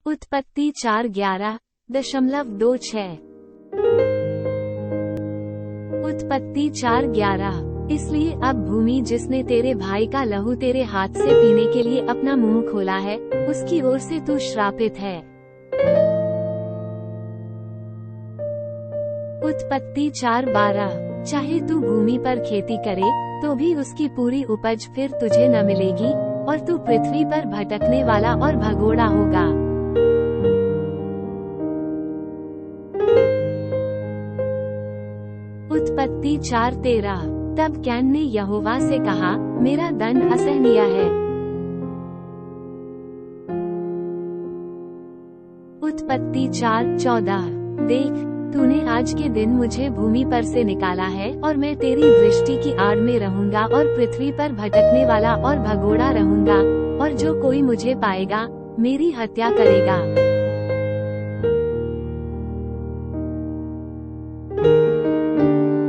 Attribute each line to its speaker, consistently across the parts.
Speaker 1: उत्पत्ति 4:11.26। उत्पत्ति 4:11। इसलिए अब भूमि जिसने तेरे भाई का लहू तेरे हाथ से पीने के लिए अपना मुंह खोला है, उसकी ओर से तू श्रापित है। उत्पत्ति 4:12। चाहे तू भूमि पर खेती करे, तो भी उसकी पूरी उपज फिर तुझे न मिलेगी, और तू पृथ्वी पर भटकने वाला और भगोड़ा होगा। उत्पत्ति 4:13। तब कैन ने यहोवा से कहा, मेरा दंड असहनीय है। उत्पत्ति 4:14। देख, तूने आज के दिन मुझे भूमि पर से निकाला है, और मैं तेरी दृष्टि की आड़ में रहूंगा और पृथ्वी पर भटकने वाला और भगोड़ा रहूंगा, और जो कोई मुझे पाएगा, मेरी हत्या करेगा।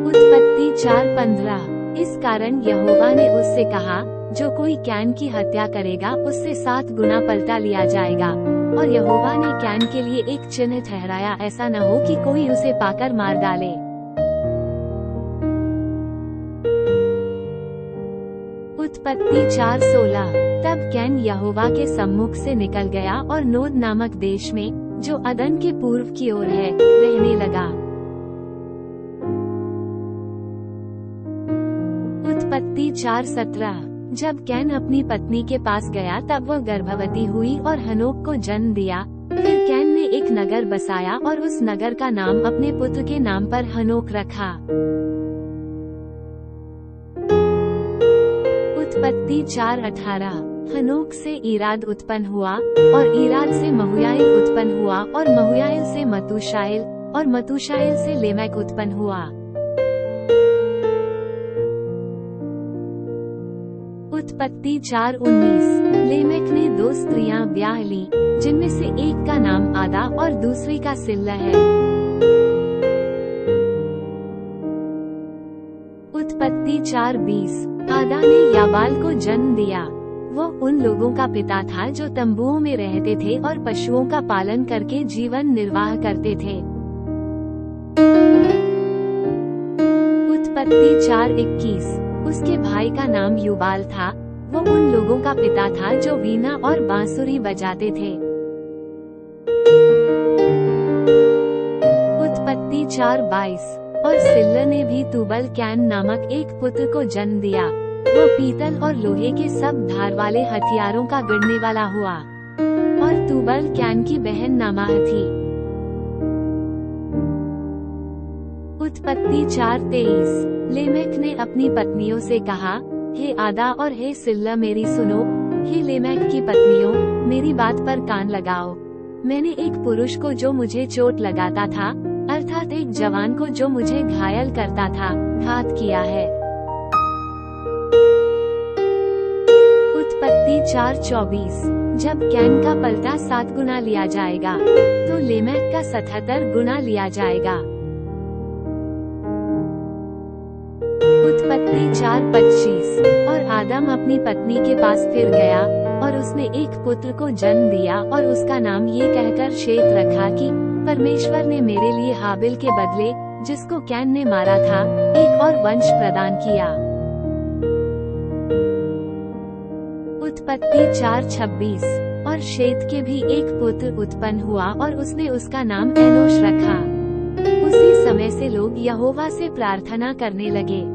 Speaker 1: उत्पत्ति 4:15। इस कारण यहोवा ने उससे कहा, जो कोई कैन की हत्या करेगा उससे 7 गुना पलटा लिया जाएगा। और यहोवा ने कैन के लिए एक चिन्ह ठहराया, ऐसा न हो कि कोई उसे पाकर मार डाले। उत्पत्ति 4:16। तब कैन यहोवा के सम्मुख से निकल गया और नोद नामक देश में, जो अदन के पूर्व की ओर है, रहने लगा। उत्पत्ति 4:17। जब कैन अपनी पत्नी के पास गया तब वह गर्भवती हुई और हनोक को जन्म दिया। फिर कैन ने एक नगर बसाया और उस नगर का नाम अपने पुत्र के नाम पर हनोक रखा। उत्पत्ति 4:18। हनोक से ईराद उत्पन्न हुआ, और ईराद से महुयाइल उत्पन्न हुआ, और महुयाइल से मतूशाइल, और मतूशाइल से लेमेक उत्पन्न हुआ। उत्पत्ति 4:19। लेमेक ने 2 स्त्रियां ब्याह ली, जिनमें से एक का नाम आदा और दूसरी का सिल्ला है। उत्पत्ति 4:20। आदा ने याबाल को जन्म दिया। वो उन लोगों का पिता था जो तंबुओं में रहते थे और पशुओं का पालन करके जीवन निर्वाह करते थे। उत्पत्ति 4:21। उसके भाई का नाम युबाल था। वो उन लोगों का पिता था जो वीणा और बांसुरी बजाते थे। उत्पत्ति 4:22। और सिल्ला ने भी तुबल कैन नामक एक पुत्र को जन्म दिया। वो पीतल और लोहे के सब धार वाले हथियारों का गढ़ने वाला हुआ। और तुबल कैन की बहन नामाह थी। उत्पत्ति 4:23। लेमेक ने अपनी पत्नियों से कहा, हे आदा और हे सिल्ला मेरी सुनो। हे लेमेक की पत्नियों, मेरी बात पर कान लगाओ। मैंने एक पुरुष को जो मुझे चोट लगाता था, अर्थात एक जवान को जो मुझे घायल करता था, घात किया है। उत्पत्ति 4:24। जब कैन का पलटा 7 गुना लिया जाएगा, तो लेमेक का 77 गुना लिया जाएगा। उत्पत्ति 4:25। और आदम अपनी पत्नी के पास फिर गया, और उसने एक पुत्र को जन्म दिया, और उसका नाम ये कहकर शेत रखा कि परमेश्वर ने मेरे लिए हाबिल के बदले, जिसको कैन ने मारा था, एक और वंश प्रदान किया। उत्पत्ति 4:26। और शेत के भी एक पुत्र उत्पन्न हुआ, और उसने उसका नाम एनोश रखा। उसी समय से लोग यहोवा से प्रार्थना करने लगे।